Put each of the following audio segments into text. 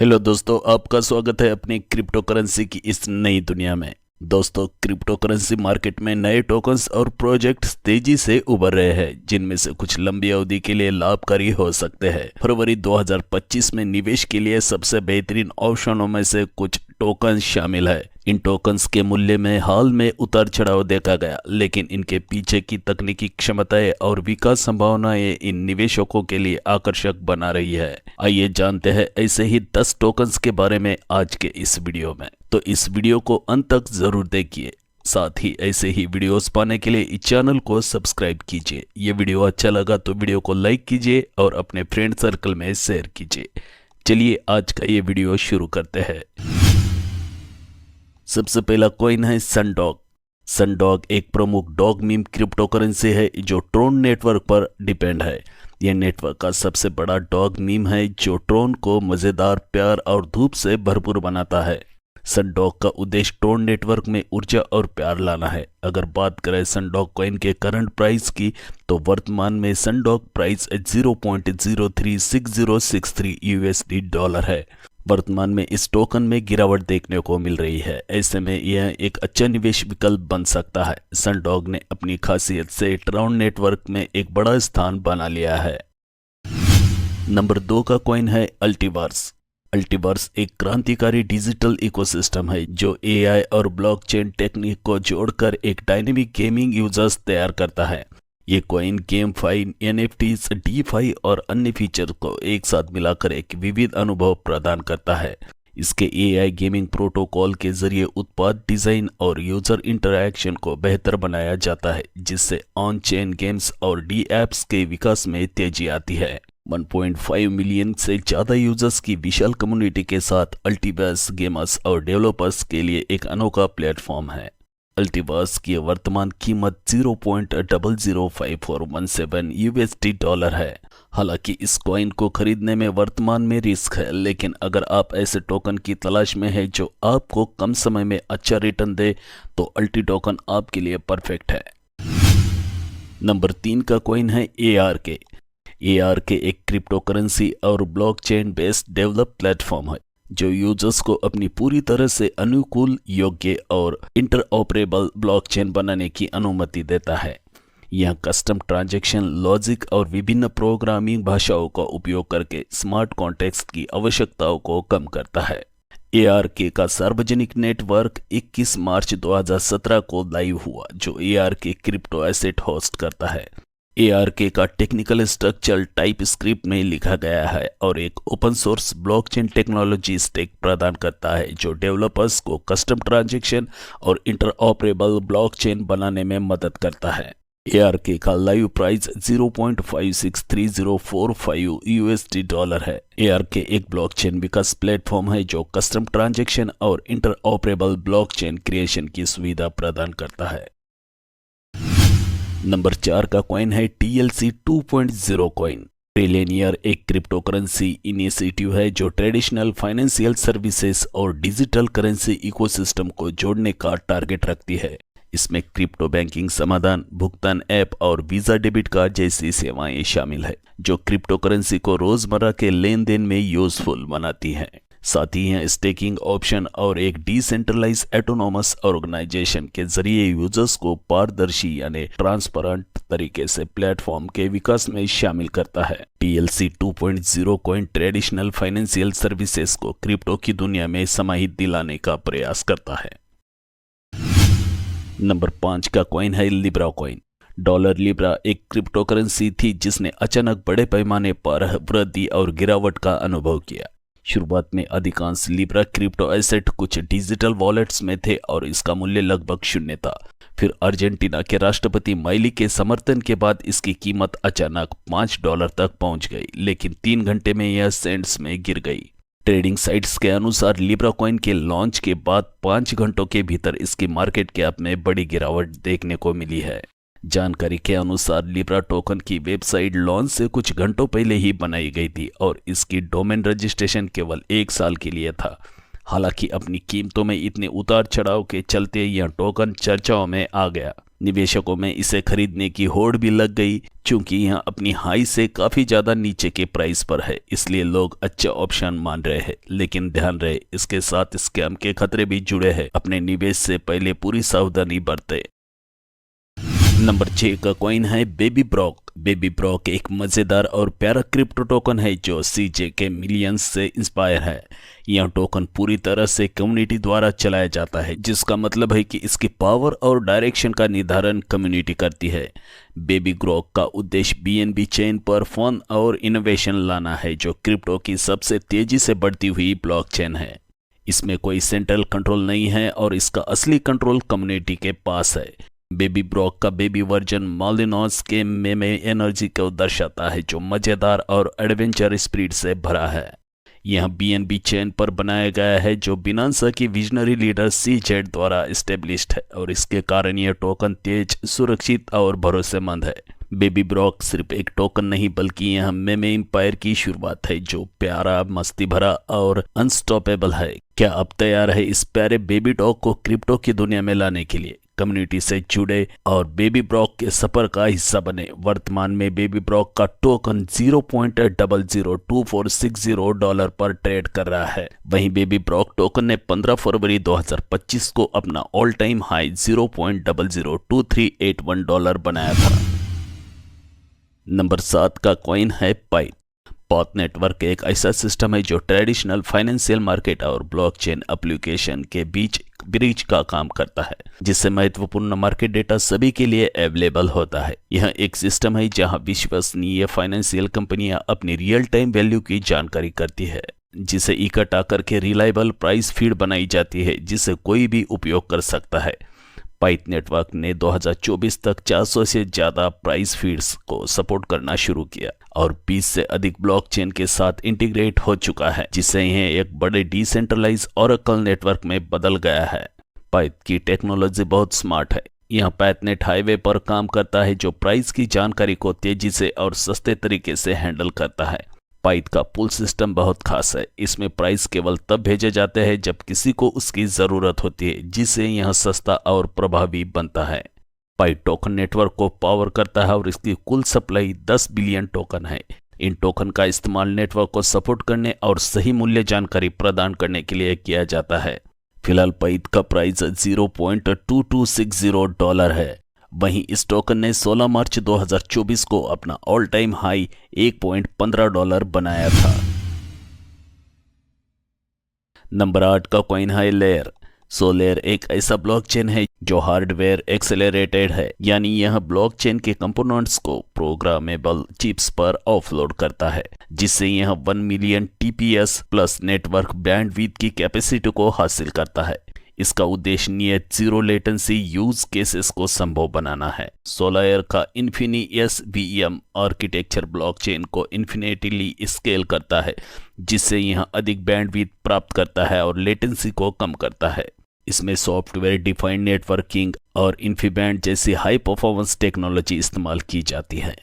Hello दोस्तों, आपका स्वागत है अपनी क्रिप्टो करेंसी की इस नई दुनिया में। दोस्तों, क्रिप्टो करेंसी मार्केट में नए टोकन्स और प्रोजेक्ट्स तेजी से उभर रहे हैं, जिनमें से कुछ लंबी अवधि के लिए लाभकारी हो सकते हैं। फरवरी 2025 में निवेश के लिए सबसे बेहतरीन ऑप्शनों में से कुछ टोकन शामिल है। इन टोकन्स के मूल्य में हाल में उतार चढ़ाव देखा गया, लेकिन इनके पीछे की तकनीकी क्षमताएं और विकास संभावनाएं इन निवेशकों के लिए आकर्षक बना रही है। आइए जानते हैं ऐसे ही 10 टोकन्स के बारे में आज के इस वीडियो में। तो इस वीडियो को अंत तक जरूर देखिए। साथ ही ऐसे ही वीडियोस पाने के लिए इस चैनल को सब्सक्राइब कीजिए। ये वीडियो अच्छा लगा तो वीडियो को लाइक कीजिए और अपने फ्रेंड सर्कल में शेयर कीजिए। चलिए आज का ये वीडियो शुरू करते हैं। सबसे पहला कॉइन है सनडॉग। सनडॉग एक प्रमुख डॉग मीम क्रिप्टो करेंसी है जो ट्रोन नेटवर्क पर डिपेंड है। यह नेटवर्क का सबसे बड़ा डॉग मीम है जो ट्रोन को मजेदार, प्यार और धूप से भरपूर बनाता है। सनडॉग का उद्देश्य ट्रोन नेटवर्क में ऊर्जा और प्यार लाना है। अगर बात करें सनडॉग कॉइन के करंट प्राइस की, तो वर्तमान में सनडॉग प्राइस 0.036063 यूएसडी डॉलर है। वर्तमान में इस टोकन में गिरावट देखने को मिल रही है। ऐसे में यह एक अच्छा निवेश विकल्प बन सकता है। सनडॉग ने अपनी खासियत से ट्रोन नेटवर्क में एक बड़ा स्थान बना लिया है। नंबर 2 का कॉइन है अल्टीवर्स। अल्टीवर्स एक क्रांतिकारी डिजिटल इकोसिस्टम है जो एआई और ब्लॉकचेन टेक्निक को जोड़कर एक डायनेमिक गेमिंग यूजर्स तैयार करता है। ये कॉइन गेमफाई, एनएफटीज, डीफाई और अन्य फीचर को एक साथ मिलाकर एक विविध अनुभव प्रदान करता है। इसके एआई गेमिंग प्रोटोकॉल के जरिए उत्पाद डिजाइन और यूजर इंटरैक्शन को बेहतर बनाया जाता है, जिससे ऑन चेन गेम्स और डी एप्स के विकास में तेजी आती है। 1.5 मिलियन से ज्यादा यूजर्स की विशाल कम्युनिटी के साथ अल्टीवर्स गेमर्स और डेवलपर्स के लिए एक अनोखा प्लेटफॉर्म है। अल्टीवर्स की वर्तमान कीमत 0.005417 यूएसडी डॉलर है। हालांकि इस कॉइन को खरीदने में वर्तमान में रिस्क है, लेकिन अगर आप ऐसे टोकन की तलाश में हैं जो आपको कम समय में अच्छा रिटर्न दे, तो अल्टी टोकन आपके लिए परफेक्ट है। नंबर 3 का कॉइन है ARK। ARK एक क्रिप्टो करेंसी और ब्लॉकचेन बेस्ड डेवलप प्लेटफॉर्म है जो यूजर्स को अपनी पूरी तरह से अनुकूल, योग्य और इंटरऑपरेबल ब्लॉकचेन बनाने की अनुमति देता है। यह कस्टम ट्रांजैक्शन लॉजिक और विभिन्न प्रोग्रामिंग भाषाओं का उपयोग करके स्मार्ट कॉन्टेक्स्ट की आवश्यकताओं को कम करता है। ARK का सार्वजनिक नेटवर्क 21 मार्च 2017 को लाइव हुआ, जो ARK क्रिप्टो एसेट होस्ट करता है। ARK का टेक्निकल स्ट्रक्चर टाइप स्क्रिप्ट में लिखा गया है और एक open source blockchain technology stack प्रदान करता है जो डेवलपर्स को कस्टम ट्रांजैक्शन और इंटरऑपरेबल ब्लॉकचेन बनाने में मदद करता है। ARK का लाइव प्राइस 0.563045 यूएसडी डॉलर है। ARK एक ब्लॉकचेन विकास प्लेटफॉर्म है जो कस्टम ट्रांजैक्शन और इंटरऑपरेबल ब्लॉकचेन क्रिएशन की सुविधा प्रदान करता है। नंबर 4 का कॉइन है TLC 2.0 कॉइन। ट्रिलियनियर एक क्रिप्टो करेंसी इनिशिएटिव है जो ट्रेडिशनल फाइनेंशियल सर्विसेज और डिजिटल करेंसी इकोसिस्टम को जोड़ने का टारगेट रखती है। इसमें क्रिप्टो बैंकिंग समाधान, भुगतान ऐप और वीजा डेबिट कार्ड जैसी सेवाएं शामिल है जो क्रिप्टो करेंसी को रोजमर्रा के लेन देन में यूजफुल बनाती हैं। साथ ही यह स्टेकिंग ऑप्शन और एक डिसेंट्रलाइज ऑटोनोमस ऑर्गेनाइजेशन के जरिए यूजर्स को पारदर्शी यानी ट्रांसपेरेंट तरीके से प्लेटफॉर्म के विकास में शामिल करता है। TLC 2.0 coin traditional financial services को क्रिप्टो की दुनिया में समाहित दिलाने का प्रयास करता है। नंबर 5 का कॉइन है लिब्रा कॉइन। डॉलर लिब्रा एक क्रिप्टो करेंसी थी जिसने अचानक बड़े पैमाने पर वृद्धि और गिरावट का अनुभव किया। शुरुआत में अधिकांश लिब्रा क्रिप्टो एसेट कुछ डिजिटल वॉलेट्स में थे और इसका मूल्य लगभग शून्य था। फिर अर्जेंटीना के राष्ट्रपति माइली के समर्थन के बाद इसकी कीमत अचानक $5 तक पहुंच गई, लेकिन 3 घंटे में यह सेंट्स में गिर गई। ट्रेडिंग साइट्स के अनुसार लिब्रा कॉइन के लॉन्च के बाद 5 घंटों के भीतर इसकी मार्केट कैप में बड़ी गिरावट देखने को मिली है। जानकारी के अनुसार लिब्रा टोकन की वेबसाइट लॉन्च से कुछ घंटों पहले ही बनाई गई थी और इसकी डोमेन रजिस्ट्रेशन केवल 1 साल के लिए था। हालांकि अपनी कीमतों में इतने उतार चढ़ाव के चलते यह टोकन चर्चाओं में आ गया। निवेशकों में इसे खरीदने की होड़ भी लग गई। चूंकि यह अपनी हाई से काफ़ी ज़्यादा नीचे के प्राइस पर है, इसलिए लोग अच्छा ऑप्शन मान रहे हैं। लेकिन ध्यान रहे, इसके साथ स्कैम के खतरे भी जुड़े हैं। अपने निवेश से पहले पूरी सावधानी बरतें। नंबर 6 का कॉइन है बेबी ब्रॉक। बेबी ब्रॉक एक मज़ेदार और प्यारा क्रिप्टो टोकन है जो सीजे के मिलियंस से इंस्पायर है। यह टोकन पूरी तरह से कम्युनिटी द्वारा चलाया जाता है, जिसका मतलब है कि इसकी पावर और डायरेक्शन का निर्धारण कम्युनिटी करती है। बेबी ब्रॉक का उद्देश्य बीएनबी चेन पर फन और इनोवेशन लाना है, जो क्रिप्टो की सबसे तेजी से बढ़ती हुई ब्लॉकचेन है। इसमें कोई सेंट्रल कंट्रोल नहीं है और इसका असली कंट्रोल कम्युनिटी के पास है। बेबी ब्रॉक का बेबी वर्जन मालिनोस के मेमे एनर्जी को दर्शाता है, जो मज़ेदार और एडवेंचर स्पिरिट से भरा है। यह बीएनबी चेन पर बनाया गया है, जो बिनांसा की विजनरी लीडर सीजेड द्वारा एस्टेब्लिश्ड है, और इसके कारण यह टोकन तेज, सुरक्षित और भरोसेमंद है। बेबी ब्रॉक सिर्फ एक टोकन नहीं, बल्कि यह मेमे एम्पायर की शुरुआत है, जो प्यारा, मस्ती भरा और अनस्टॉपेबल है। क्या आप तैयार है इस प्यारे बेबी डॉग को क्रिप्टो की दुनिया में लाने के लिए? कम्युनिटी से जुड़े और बेबी ब्रॉक के सफर का हिस्सा बने। वर्तमान में बेबी ब्रॉक का टोकन $0.002460 पर ट्रेड कर रहा है। वहीं बेबी ब्रॉक टोकन ने 15 फरवरी 2025 को अपना ऑल टाइम हाई $0.002381 बनाया था। नंबर 7 का कॉइन है पाइप। पॉथ नेटवर्क एक ऐसा सिस्टम है जो ट्रेडिशनल फाइनेंशियल मार्केट और ब्लॉकचेन एप्लीकेशन के बीच ब्रिज का काम करता है, जिससे महत्वपूर्ण मार्केट डेटा सभी के लिए अवेलेबल होता है। यह एक सिस्टम है जहां विश्वसनीय फाइनेंशियल कंपनियां अपनी रियल टाइम वैल्यू की जानकारी करती है, जिसे इकट्ठा करके रिलायबल प्राइस फीड बनाई जाती है, जिसे कोई भी उपयोग कर सकता है। पाइप नेटवर्क ने 2024 तक 400 से ज़्यादा प्राइस फीड्स को सपोर्ट करना शुरू किया और 20 से अधिक ब्लॉकचेन के साथ इंटीग्रेट हो चुका है, जिससे यह एक बड़े डिसेंट्रलाइज ओरेकल नेटवर्क में बदल गया है। पाइप की टेक्नोलॉजी बहुत स्मार्ट है। यह पाइपनेट हाईवे पर काम करता है, जो प्राइस की जानकारी को तेजी से और सस्ते तरीके से हैंडल करता है। पाइप का पुल सिस्टम बहुत खास है। इसमें प्राइस केवल तब भेजे जाते हैं जब किसी को उसकी ज़रूरत होती है, जिससे यह सस्ता और प्रभावी बनता है। पाइप टोकन नेटवर्क को पावर करता है और इसकी कुल सप्लाई 10 बिलियन टोकन है। इन टोकन का इस्तेमाल नेटवर्क को सपोर्ट करने और सही मूल्य जानकारी प्रदान करने के लिए किया जाता है। फिलहाल पाइप का प्राइस $0.2260 है। वहीं इस टोकन ने 16 मार्च 2024 को अपना ऑल टाइम हाई $1.15 बनाया था। नंबर 8 का कॉइन है लेयर। लेयर एक ऐसा ब्लॉकचेन है जो हार्डवेयर एक्सेलरेटेड है, यानी यह ब्लॉकचेन के कंपोनेंट्स को प्रोग्रामेबल चिप्स पर ऑफलोड करता है, जिससे यह 1 million TPS plus network bandwidth की कैपेसिटी को हासिल करता है। इसका उद्देश्य नियत जीरो लेटेंसी यूज केसेस को संभव बनाना है। सोलायर का इन्फिनियस VM आर्किटेक्चर ब्लॉकचेन को इन्फिनेटली स्केल करता है, जिससे यह अधिक बैंडविड्थ प्राप्त करता है और लेटेंसी को कम करता है। इसमें सॉफ्टवेयर डिफाइंड नेटवर्किंग और इन्फीबैंड जैसी हाई परफॉर्मेंस टेक्नोलॉजी इस्तेमाल की जाती है।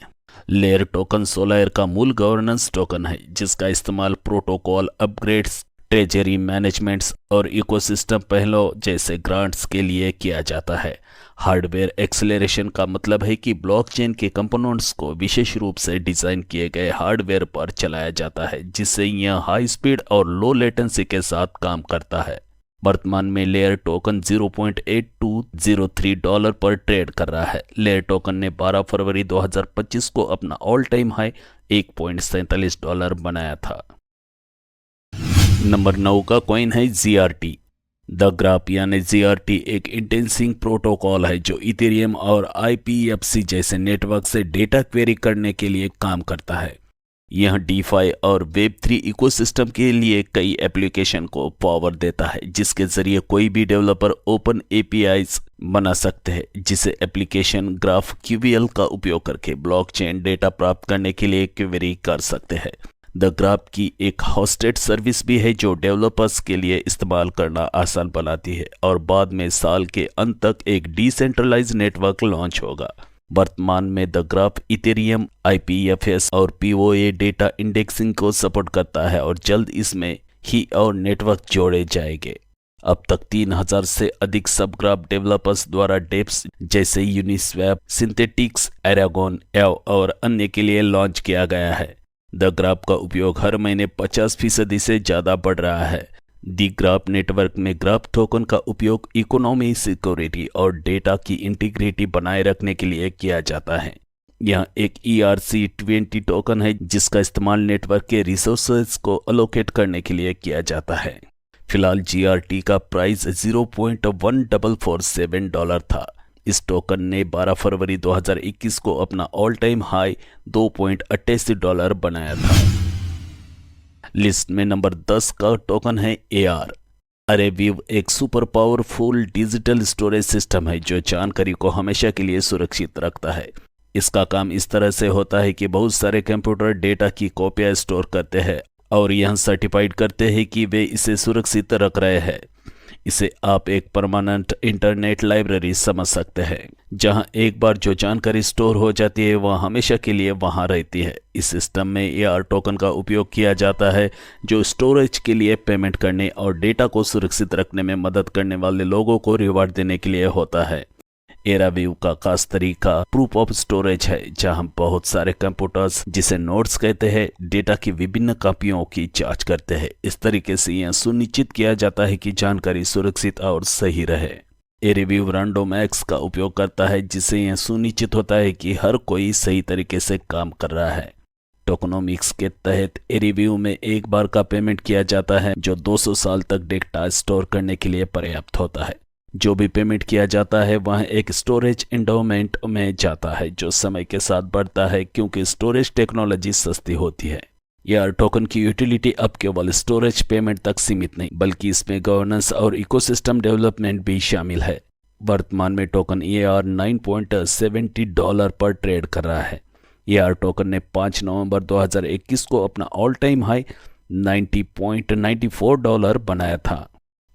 लेयर टोकन सोलायर का मूल गवर्नेंस टोकन है, जिसका इस्तेमाल प्रोटोकॉल अपग्रेड्स, ट्रेजरी मैनेजमेंट्स और इकोसिस्टम पहलों जैसे ग्रांट्स के लिए किया जाता है। हार्डवेयर एक्सेलरेशन का मतलब है कि ब्लॉकचेन के कंपोनेंट्स को विशेष रूप से डिज़ाइन किए गए हार्डवेयर पर चलाया जाता है, जिससे यह हाई स्पीड और लो लेटेंसी के साथ काम करता है। वर्तमान में लेयर टोकन $0.8203 पर ट्रेड कर रहा है। लेयर टोकन ने 12 फरवरी 2025 को अपना ऑल टाइम हाई $1.47 बनाया था। नंबर 9 का कॉइन है ZRT। द ग्राफ यानी ZRT एक इंटेंसिंग प्रोटोकॉल है जो इथेरियम और IPFC जैसे नेटवर्क से डेटा क्वेरी करने के लिए काम करता है। यह DeFi और Web3 इकोसिस्टम के लिए कई एप्लीकेशन को पावर देता है, जिसके जरिए कोई भी डेवलपर ओपन APIs बना सकते हैं, जिसे एप्लीकेशन ग्राफ QVL का उपयोग करके ब्लॉकचेन डेटा प्राप्त करने के लिए क्वेरी कर सकते हैं। द ग्राफ की एक होस्टेड सर्विस भी है जो डेवलपर्स के लिए इस्तेमाल करना आसान बनाती है, और बाद में साल के अंत तक एक डिसेंट्रलाइज नेटवर्क लॉन्च होगा। वर्तमान में द ग्राफ इथेरियम, IPFS और POA डेटा इंडेक्सिंग को सपोर्ट करता है और जल्द इसमें ही और नेटवर्क जोड़े जाएंगे। अब तक 3000 से अधिक सब ग्राफ डेवलपर्स द्वारा डेप्स जैसे यूनिस्वैप, सिंथेटिक्स, एरागोन, एव और अन्य के लिए लॉन्च किया गया है। द ग्राफ का उपयोग हर महीने 50% से ज़्यादा बढ़ रहा है। दी ग्राफ नेटवर्क में ग्राफ टोकन का उपयोग इकोनॉमी, सिक्योरिटी और डेटा की इंटीग्रिटी बनाए रखने के लिए किया जाता है। यह एक ERC-20 टोकन है जिसका इस्तेमाल नेटवर्क के रिसोर्सेज को अलोकेट करने के लिए किया जाता है। फिलहाल GRT का प्राइस $0.1447 था। इस टोकन ने 12 फरवरी 2021 को अपना ऑल टाइम हाई $2.88 बनाया था। लिस्ट में नंबर 10 का टोकन है AR। अरेवीव एक super powerful digital storage system है जो जानकारी को हमेशा के लिए सुरक्षित रखता है। इसका काम इस तरह से होता है कि बहुत सारे कंप्यूटर डेटा की कॉपियां स्टोर करते हैं और यह सर्टिफाइड करते हैं कि वे इसे सुरक्षित रख रहे हैं। इसे आप एक परमानेंट इंटरनेट लाइब्रेरी समझ सकते हैं, जहां एक बार जो जानकारी स्टोर हो जाती है वह हमेशा के लिए वहां रहती है। इस सिस्टम में AR टोकन का उपयोग किया जाता है जो स्टोरेज के लिए पेमेंट करने और डेटा को सुरक्षित रखने में मदद करने वाले लोगों को रिवार्ड देने के लिए होता है। एरावीव का खास तरीका प्रूफ ऑफ स्टोरेज है, जहां बहुत सारे कंप्यूटर्स, जिसे नोड्स कहते हैं, डेटा की विभिन्न कॉपियों की जांच करते हैं। इस तरीके से यह सुनिश्चित किया जाता है कि जानकारी सुरक्षित और सही रहे। एरावीव रैंडम एक्स का उपयोग करता है, जिससे यह सुनिश्चित होता है कि हर कोई सही तरीके से काम कर रहा है। टोकनोमिक्स के तहत एरावीव में एक बार का पेमेंट किया जाता है जो 200 साल तक डेटा स्टोर करने के लिए पर्याप्त होता है। जो भी पेमेंट किया जाता है वह एक स्टोरेज एंडोमेंट में जाता है जो समय के साथ बढ़ता है क्योंकि स्टोरेज टेक्नोलॉजी सस्ती होती है। यह टोकन की यूटिलिटी अब केवल स्टोरेज पेमेंट तक सीमित नहीं, बल्कि इसमें गवर्नेंस और इकोसिस्टम डेवलपमेंट भी शामिल है। वर्तमान में टोकन AR $9.70 पर ट्रेड कर रहा है। AR टोकन ने 5 नवंबर 2021 को अपना ऑल टाइम हाई $90.94 बनाया था।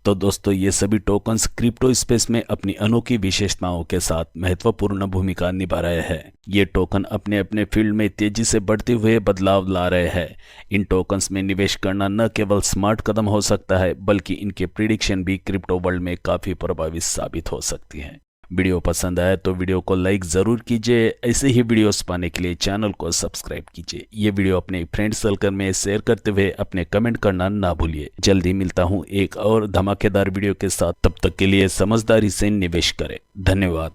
तो दोस्तों, ये सभी टोकन्स क्रिप्टो स्पेस में अपनी अनोखी विशेषताओं के साथ महत्वपूर्ण भूमिका निभा रहे हैं। ये टोकन अपने अपने फील्ड में तेजी से बढ़ते हुए बदलाव ला रहे हैं। इन टोकन्स में निवेश करना न केवल स्मार्ट कदम हो सकता है, बल्कि इनके प्रिडिक्शन भी क्रिप्टो वर्ल्ड में काफ़ी प्रभावी साबित हो सकती हैं। वीडियो पसंद आया तो वीडियो को लाइक ज़रूर कीजिए। ऐसे ही वीडियोस पाने के लिए चैनल को सब्सक्राइब कीजिए। ये वीडियो अपने फ्रेंड सर्कल में शेयर करते हुए अपने कमेंट करना ना भूलिए। जल्दी मिलता हूँ एक और धमाकेदार वीडियो के साथ। तब तक के लिए समझदारी से निवेश करें। धन्यवाद।